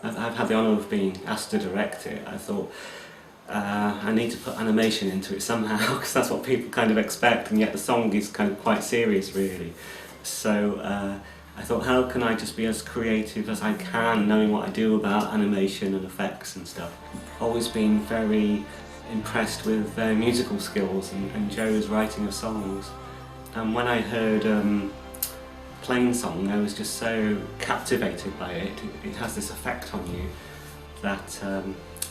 I've had the honour of being asked to direct it, I thought I need to put animation into it somehow, because that's what people kind of expect, and yet the song is kind of quite serious really. So I thought, how can I just be as creative as I can, knowing what I do about animation and effects and stuff. Always been very impressed with their musical skills and Joe's writing of songs. And when I heard Plainsong, I was just so captivated by it. It has this effect on you that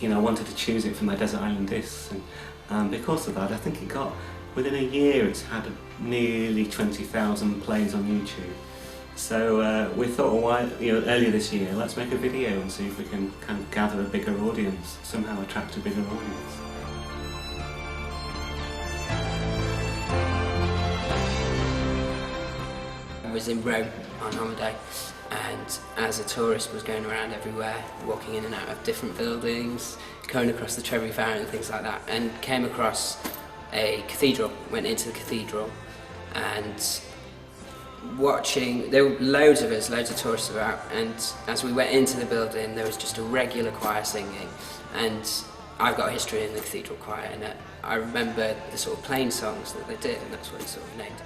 you know, I wanted to choose it for my Desert Island Discs, and because of that, I think it got, within a year, it's had nearly 20,000 plays on YouTube. So we thought, well, why, you know, earlier this year, let's make a video and see if we can kind of gather a bigger audience, somehow attract a bigger audience. I was in Rome on holiday, and as a tourist was going around everywhere, walking in and out of different buildings, going across the Trevi Valley and things like that, and came across a cathedral, went into the cathedral, and watching, there were loads of us, loads of tourists about, and as we went into the building there was just a regular choir singing, and I've got a history in the cathedral choir, and I remember the sort of plain songs that they did, and that's what it sort of named.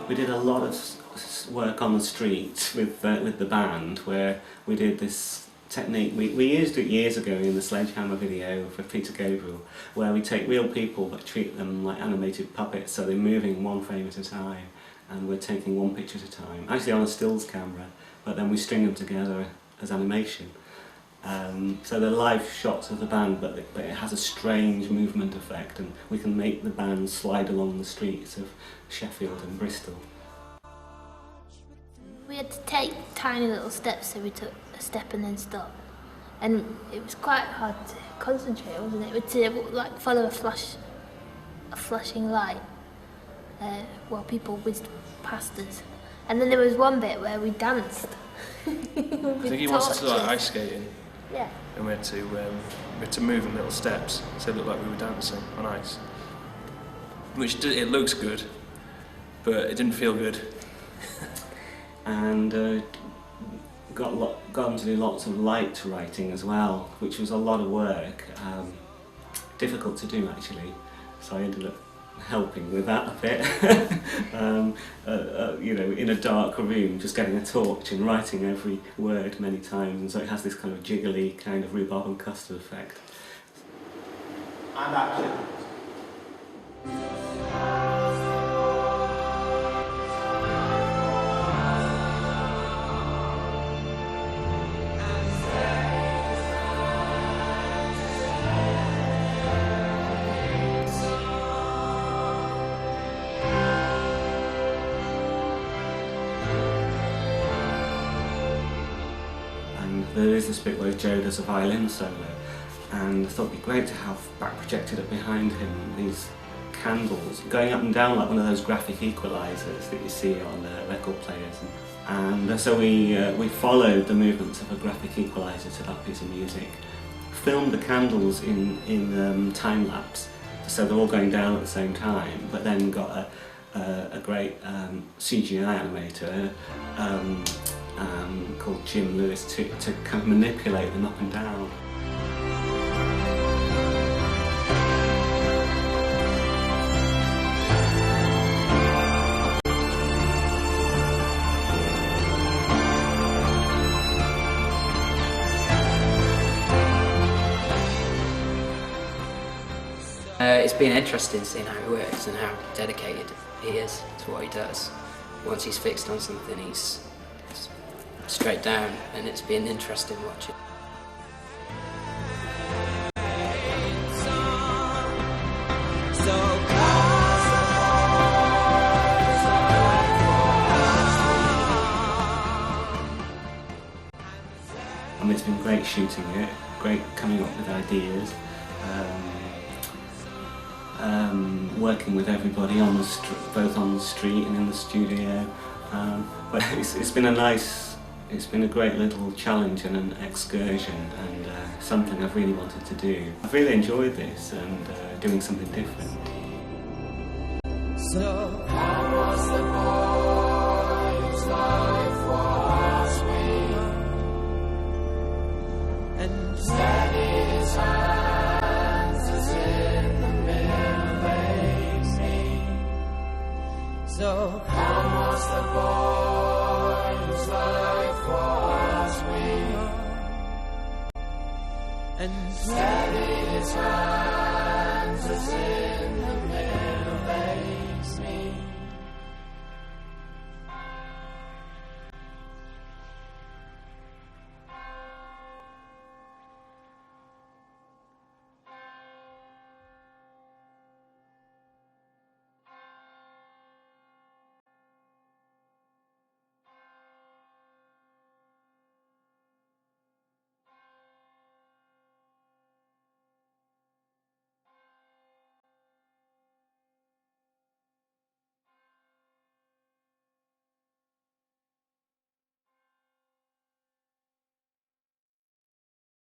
We did a lot of work on the street with the band, where we did this technique. We used it years ago in the Sledgehammer video for Peter Gabriel, where we take real people but treat them like animated puppets, so they're moving one frame at a time, and we're taking one picture at a time, actually on a stills camera, but then we string them together as animation. So they're live shots of the band, but it has a strange movement effect, and we can make the band slide along the streets of Sheffield and Bristol. We had to take tiny little steps, so we took a step and then stop. And it was quite hard to concentrate, wasn't it? To like follow a flashing light while people whizzed past us. And then there was one bit where we danced. I think he wants us to like ice skating. Yeah. And we had to move in little steps, so it looked like we were dancing on ice. Which it looks good, but it didn't feel good. And got on to do lots of light writing as well, which was a lot of work, difficult to do actually, so I ended up helping with that a bit. You know, in a dark room, just getting a torch and writing every word many times, and so it has this kind of jiggly kind of rhubarb and custard effect. And action. There is this bit where Joe does a violin solo, and I thought it'd be great to have back projected up behind him these candles going up and down like one of those graphic equalizers that you see on record players. And so we followed the movements of a graphic equalizer to that piece of music, filmed the candles in time lapse, so they're all going down at the same time, but then got a great CGI animator called Jim Lewis to kind of manipulate them up and down. It's been interesting seeing how he works and how dedicated he is to what he does. Once he's fixed on something, he's straight down, and it's been interesting watching. I mean, it's been great shooting it, great coming up with ideas. working with everybody on the both on the street and in the studio. But it's been a great little challenge and an excursion, and something I've really wanted to do. I've really enjoyed this and doing something different. So how was the boy whose life was weak, and steadied his hands as in the mirror they meet? So how was the boy whose life was weak, and steadied his hands as in